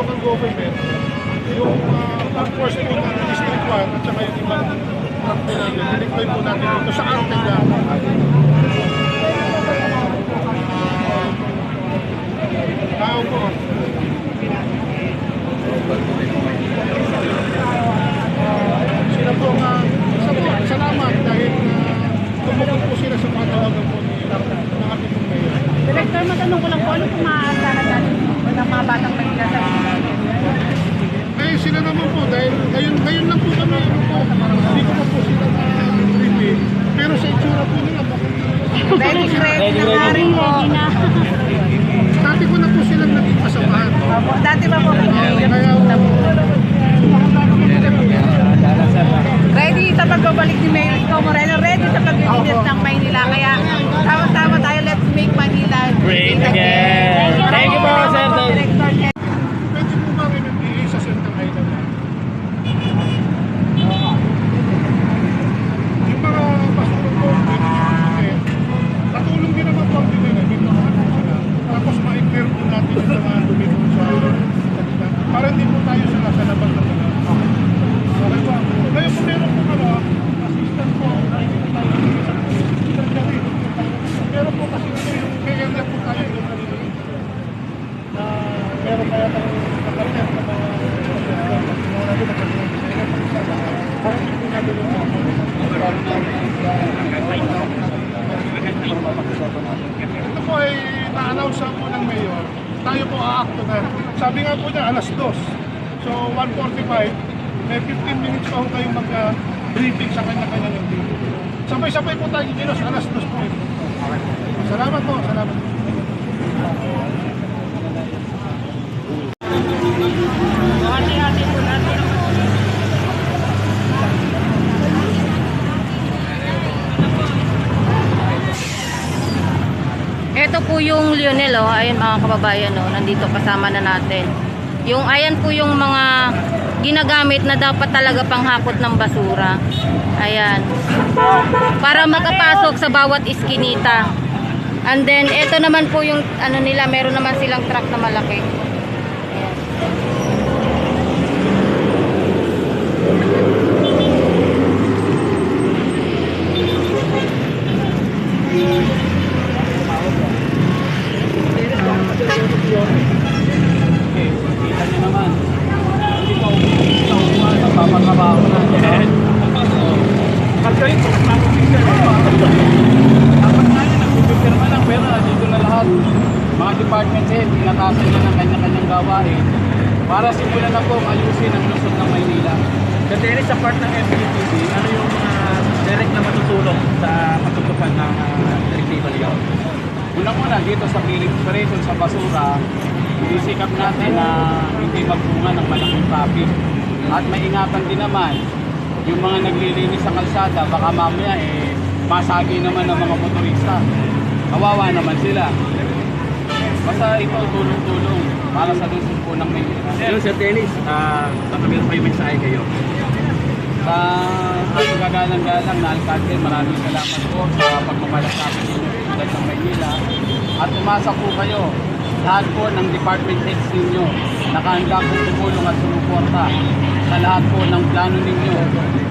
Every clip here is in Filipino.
local government, yung force po ng District 1 at saka yung ibang truck po natin, dineploy po natin dito sa Artelia. Tao po. Sila po nga, salamat dahil tumukod po sila sa mga tawagan po ng ating pong mayor. Director, matanong ko lang po, ano kung maaasara natin ng mga batang Manila sa Eh, sila naman po, dahil ngayon lang po kami, hindi ko na po sila na-review. Pero sa itsura po nila, ready na rin po. dati ko na po silang naging kasamahan. Dati ba po? Ready sa pagbabalik ni Mayor Isko Moreno, ready sa pag-iinit ng Maynila. Kaya tama-tama tayo, let's make Manila great again. Thank you po, sir. Director. Pwede po ba rin nag-iis sa Central Island? Yung mga basurong po, patulong din naman po ang dinilagin ng mga sila. Tapos ma-clear po natin yung mga dumito sa kanila. Para hindi po tayo sila sa labas na mga. Okay po. Ngayon po meron po assistant po, nakikita tayo sa assistant na rin. Meron po kasi yung kaya po tayo yung kanila. Meron kaya tayo nakalit na mga ito po ay na-announce po ng mayor. Tayo po aakto na. Sabi nga po niya alas 2. So 1:45, may 15 minutes pa ho kayong mag-briefing sa kanya-kanya ng team. Sabay-sabay po tayo ginos alas 2 po. Salamat po, salamat. Ito po yung Lionel, oh. Ayun mga kababayan, oh. Nandito kasama na natin. Yung ayan po yung mga ginagamit na dapat talaga panghakot ng basura. Ayan. Para makapasok sa bawat iskinita. And then ito naman po yung ano nila, meron naman silang truck na malaki. Ayan. Papatrabaho na. Kasi ito, nakapipicture dapat nga yun, nagpipirma lang, pero dito na lahat. Mga department head, inatasan na ng kanya-kanyang gawain para simulan na po ayusin ang lungsod ng Maynila. Kasi sa part ng MPTV, ano yung direct na matutulong sa patutupan ng direktiba niyo? Unang-una, dito sa clearing operation sa basura, isisikap natin na hindi magbunga ng malaking traffic. At maingatan din naman yung mga naglilinis sa kalsada, baka mamaya masagi naman ng mga motorista. Kawawa naman sila. Basta ito tulong-tulong para sa lungsod po ng Maynila. Hello Sir Dennis, baka meron kayo mensahe kayo. Sa ating kagalang-galang na alkalde, maraming salamat po sa pagmamalasakit ninyo sa siyudad ng Maynila. At umasa po kayo, lahat po ng department heads ninyo nakahanda po tumulong at sumuporta sa lahat po ng plano ninyo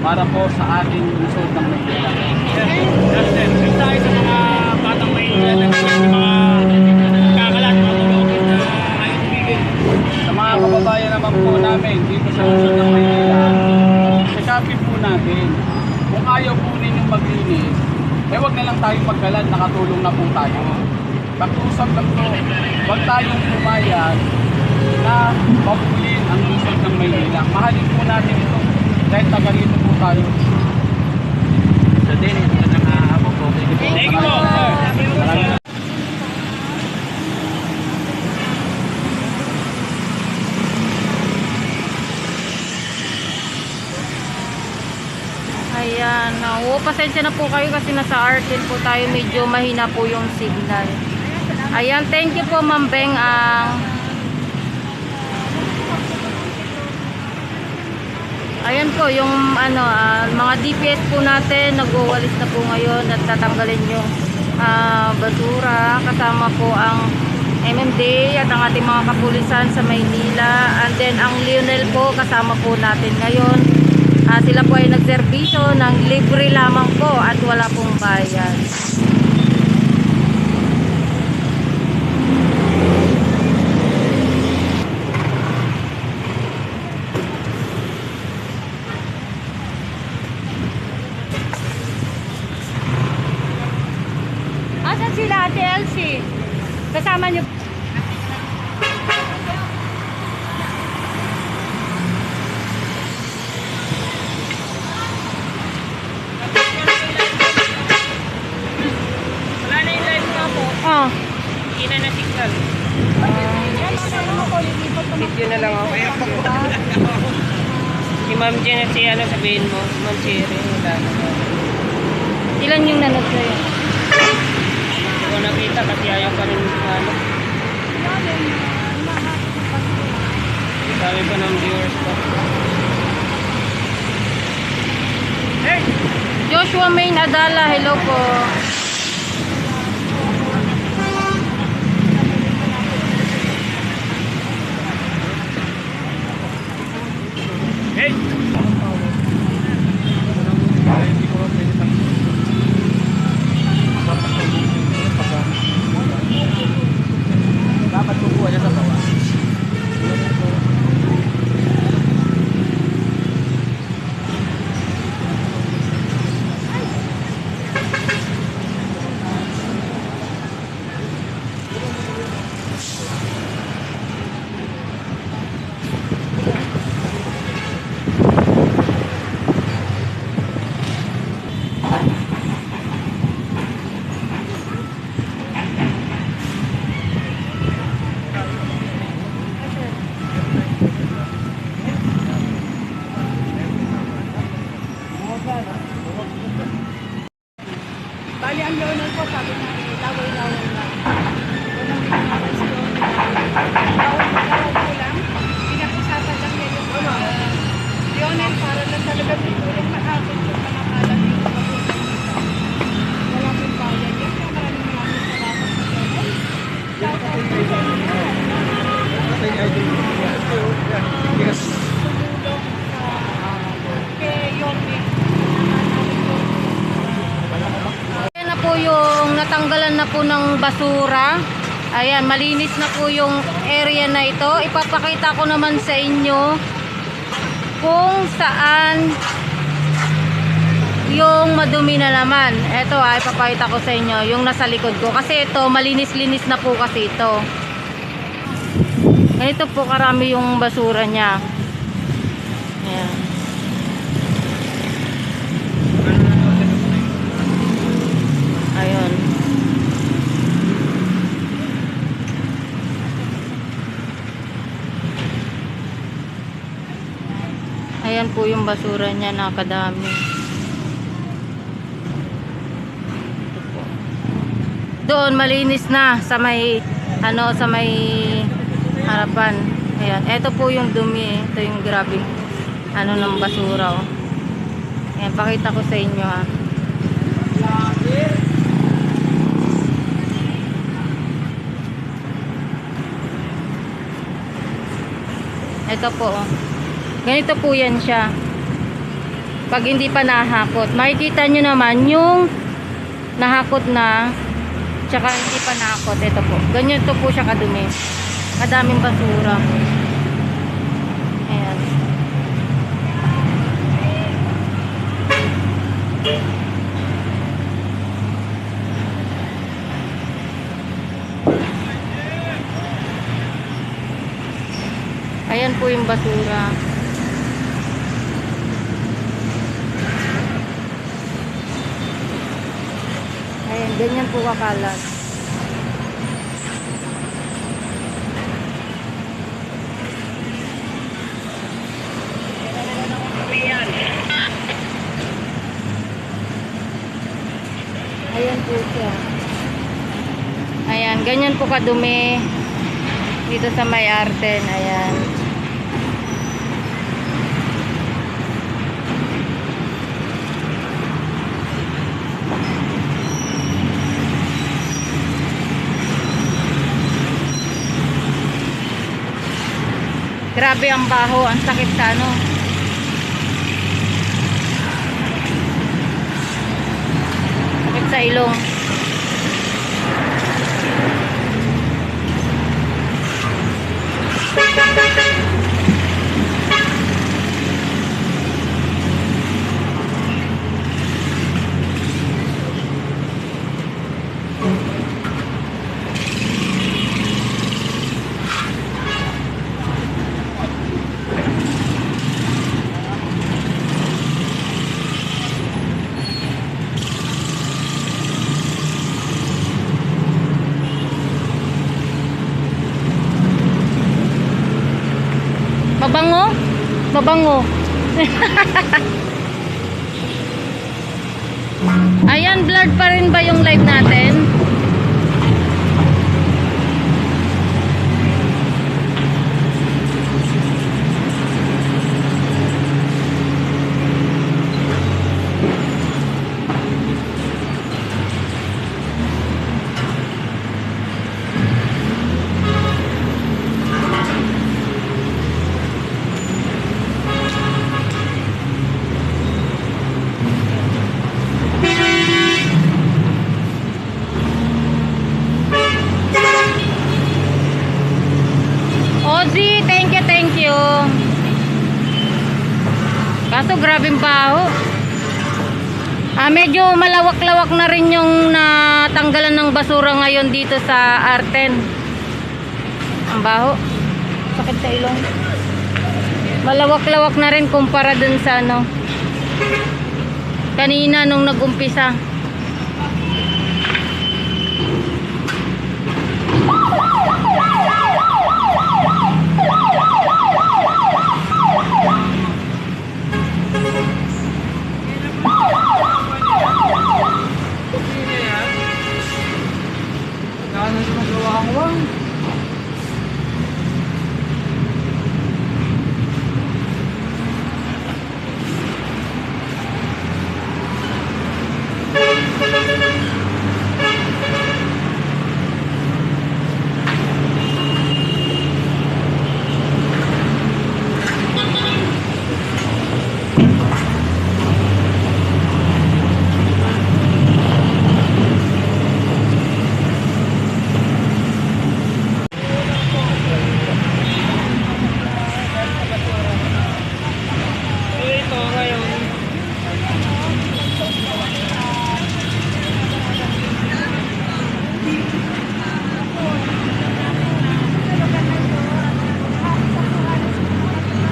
para po sa ating lungsod ng Maynila. Sir, mensahe sa mga batang Maynila na mga kakalat, mga tulogin na ayaw tumigil. Sa mga kababayan naman po namin dito sa lungsod ng Maynila, sikapin po natin, kung ayaw po ninyong maglinis, huwag na lang tayong magkalat, nakatulong na po tayo. Pag-usap lang po, huwag tayong pumayag na mapulin ang lungsod ng Maynila. Mahalin po natin ito dahil taga rito po tayo. Sir Dennis, magandang hapon po. Thank you po. Ayan, pasensya na po kayo kasi nasa Artin po tayo, medyo mahina po yung signal. Ayan, thank you po Ma'am Beng. Ayan po yung mga DPS po natin, nagwawalis na po ngayon at tatanggalin yung basura, kasama po ang MMDA at ang ating mga kapulisan sa Maynila. And then ang Lionel po kasama po natin ngayon. Sila po ay nagserbisyo ng libre lamang po at wala pong bayad. Asan sila, Ate Elsie? Kasama niyo. Wala na yung live nga po. Oh. Hindi na na-signal. Video na lang ako. Si Ma'am Jen at si ano sabihin mo, Ma'am Cherry, wala na. Ilan yung nanood sa'yo? Hindi ko nakita kasi ayaw pa rin ano. Sabi pa ng viewers ko. Joshua Main Adala, hello po. Hey! Dapat kukuha niya sa bawah. Bali, ang Lionel po, sabi na, laway-laway lang. Walang pinakaresto. Laway po lang. Pinag-usapan lang nila yung Lionel para lang talaga tulong mahapon yung panakalan yung wala pong bayan. Yan kaya maraming salamat sa Lionel. Shout out po sa inyo. Yes. Tumulong kay Yorme. Ayan na po yung natanggalan na po ng basura. Ayan, malinis na po yung area na ito. Ipapakita ko naman sa inyo kung saan yung madumi na naman. Ito ipapakita ko sa inyo yung nasa likod ko. Kasi ito, malinis-linis na po kasi ito. Ganito po karami yung basura niya. Ayan. Ayun. Ayan po yung basura niya, nakadami. Ito po. Doon malinis na sa may sa may harapan. Ayan, ito po yung dumi, ito yung grabe ng basura. Oh. Ayan, pakita ko sa inyo ha. Ito po, oh. Ganito po yan siya. Pag hindi pa nahakot. Makikita nyo naman yung nahakot na tsaka hindi pa nahakot. Ito po. Ganyan to po siya kadumi. Kadaming basura. Ayan. Ayan po yung basura. Ayan, ganyan po kakalat. Ayan po siya. Ayan, ganyan po kadumi dito sa May Arten. Ayan. Grabe ang baho, ang sakit sa ano. Sakit sa ilong. Mabango? Mabango. Ayan, blurred pa rin ba yung live natin? Ozzy, thank you. Kaso grabing baho. Medyo malawak-lawak na rin yung natanggalan ng basura ngayon dito sa Arten. Ang baho. Sakit sa ilong. Malawak-lawak na rin kumpara dun sa ano, kanina nung nag-umpisa. Ito ngayon.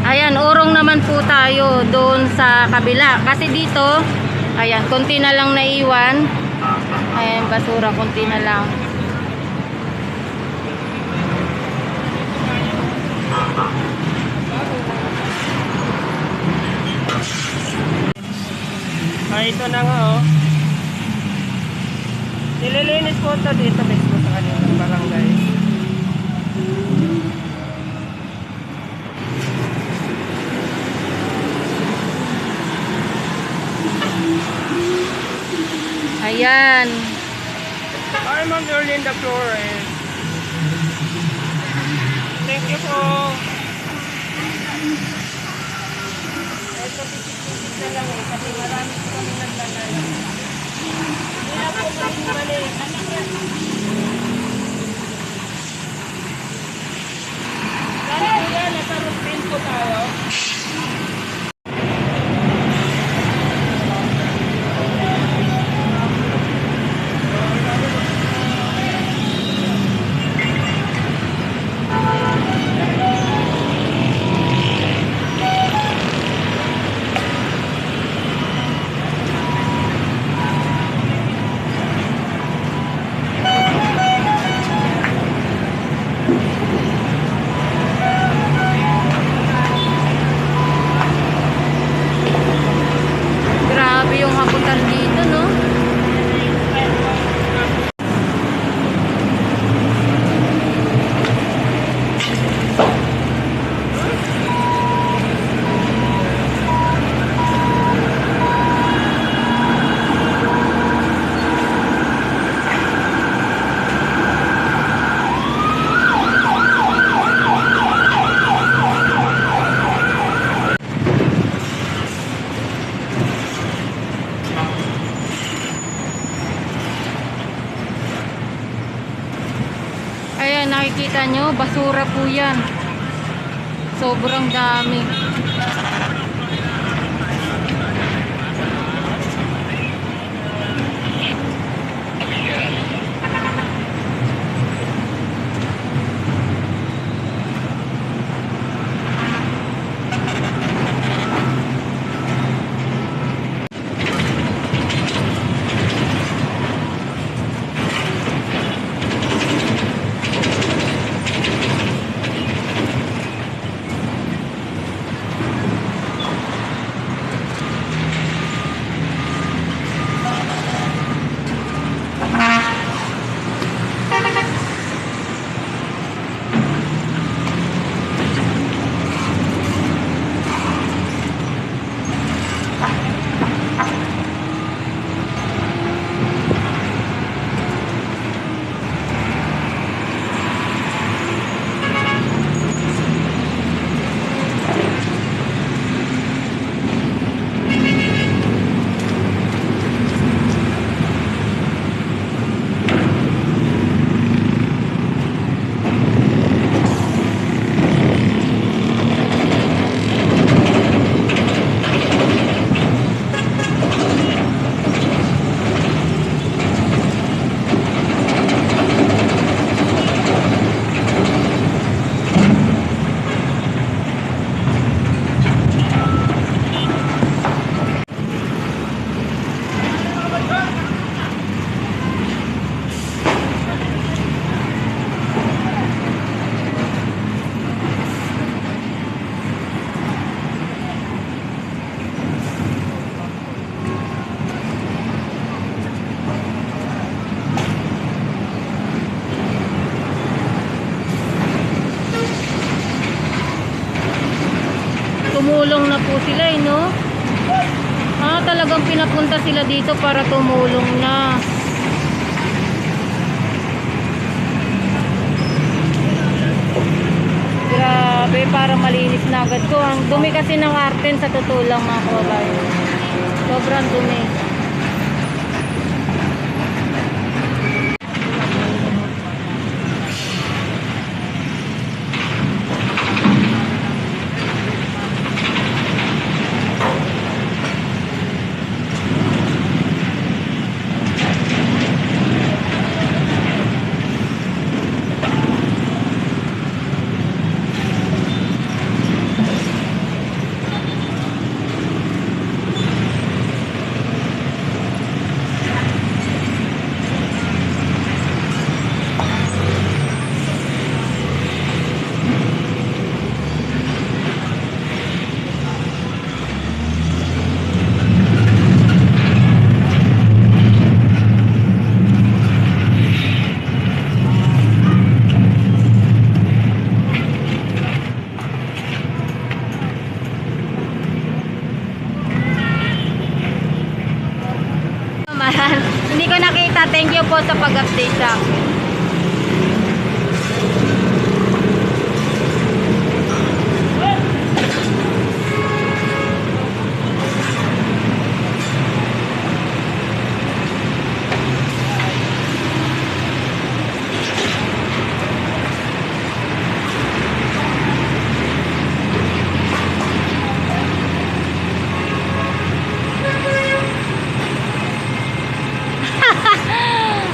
Ayan, urong naman po tayo doon sa kabila. Kasi dito, ayan, konti na lang naiwan. Ayan, basura, konti na lang. Ito na nga oh. Nililinis po ito dito mismo sa kanilang barangay. Ayan. Hi Ma'am Erlinda Flores. Thank you po. Ito pisik-pisik na lang eh kasi marami po kami naglalala. Hindi na po mali. Lalo po yan, nasa routine po tayo. makikita nyo, basura po yan. Sobrang dami. Tumulong na po sila eh, no? Talagang pinapunta sila dito para tumulong na. Grabe, para malinis na agad ko. Ang dumi kasi ng Arten sa totoo lang, mga kababayan. Sobrang dumi. Hindi ko nakita. Thank you po sa pag-update sa akin.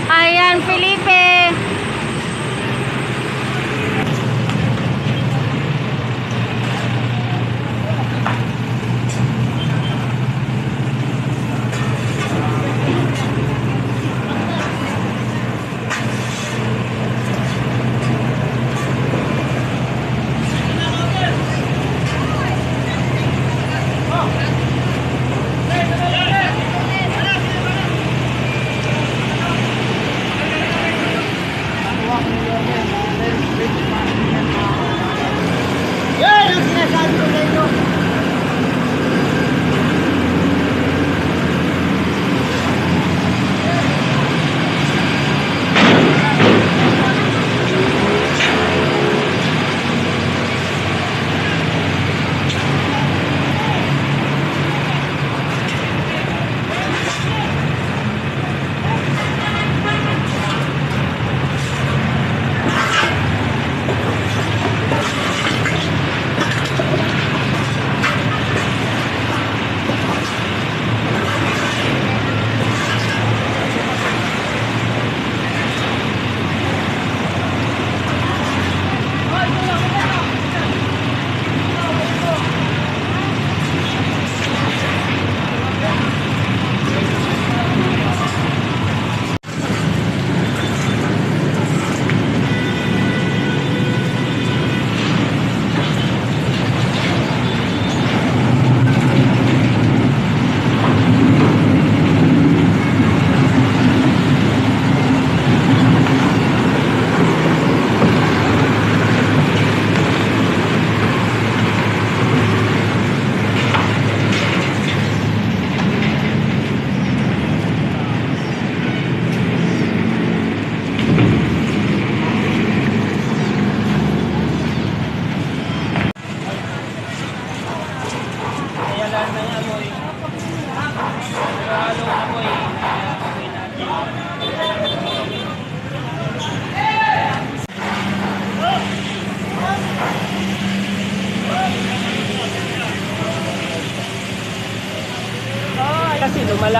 Ayan, Felipe.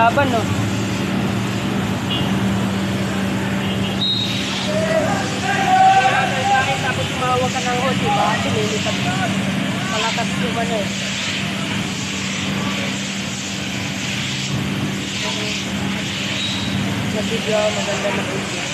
laban, no? Wala tayo sa akin, tapos tumawag ka ng hot, diba? Sinilipat ka. Malakas yung ano eh. Nag-video, maganda na video.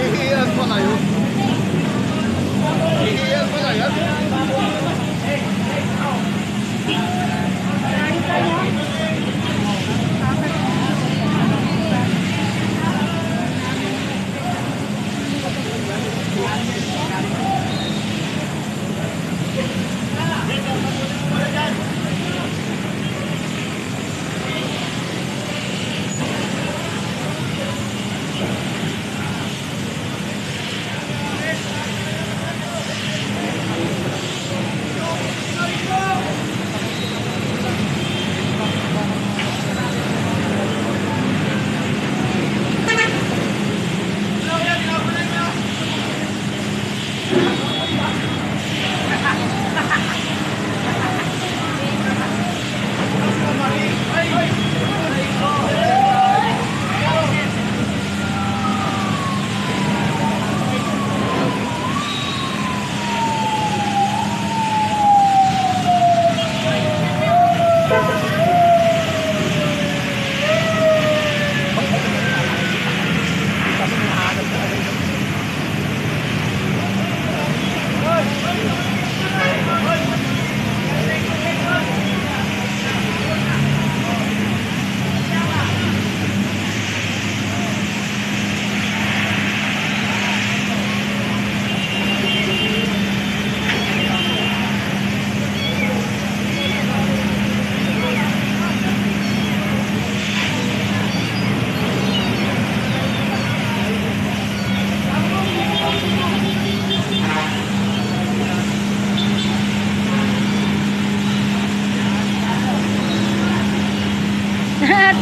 Ihiyan pa na yun. Ihiyan pa na yan.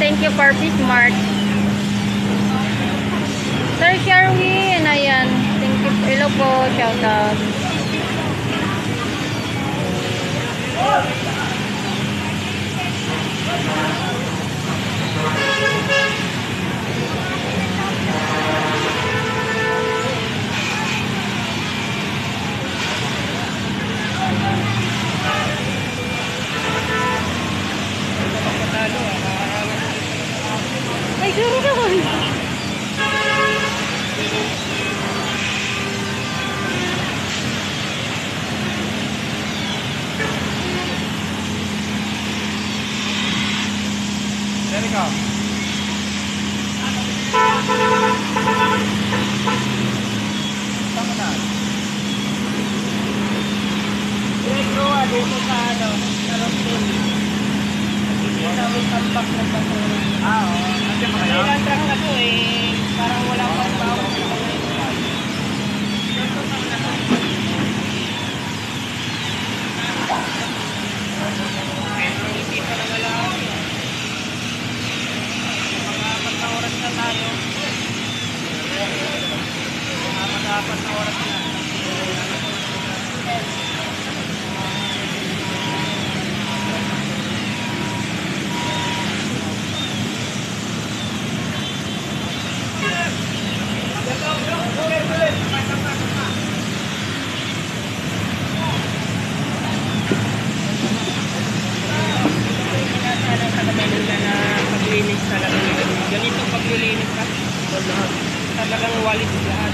Thank you, Barbie Smart. Sir Sherwin, ayan. Thank you. Hello po, shout out. Ay, sure naman. There you go. Tama na. Diretso dito sa ano, sa Rosel. Hindi namin tampak na basura. Oo. Nandiyan ba kayo? Ilang truck na to eh, parang wala pang bawang sa mga hindi pa naman lang. Mga 4 na oras na tayo. Mga 4 na oras na. Paglinis talaga. Ganito paglilinis ka. Talagang walis lahat.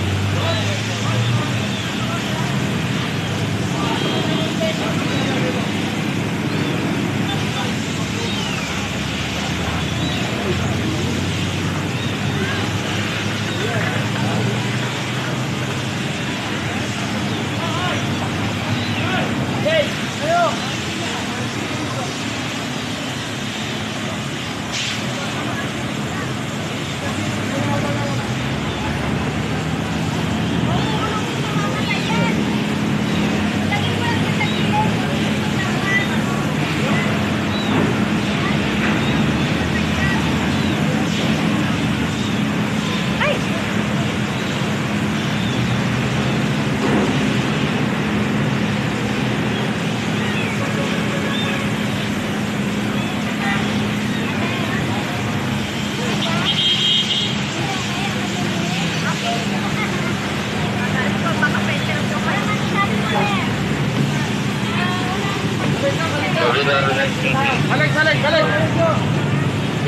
Balik, balik, balik.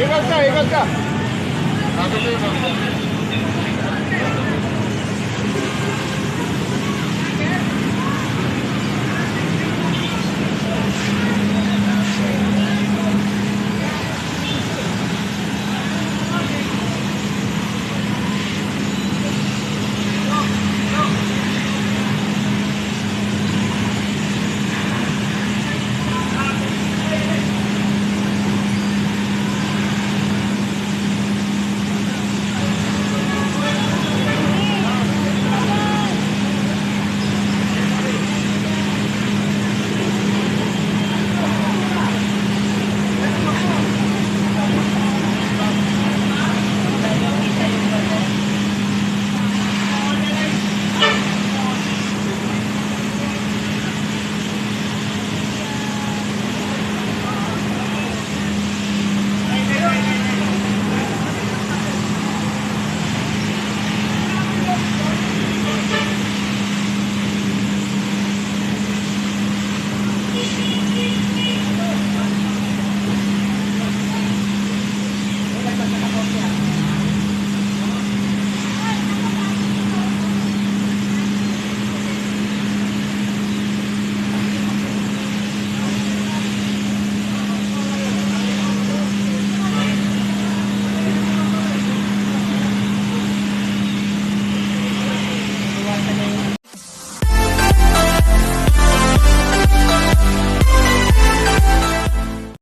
Ikot ka, ikot ka.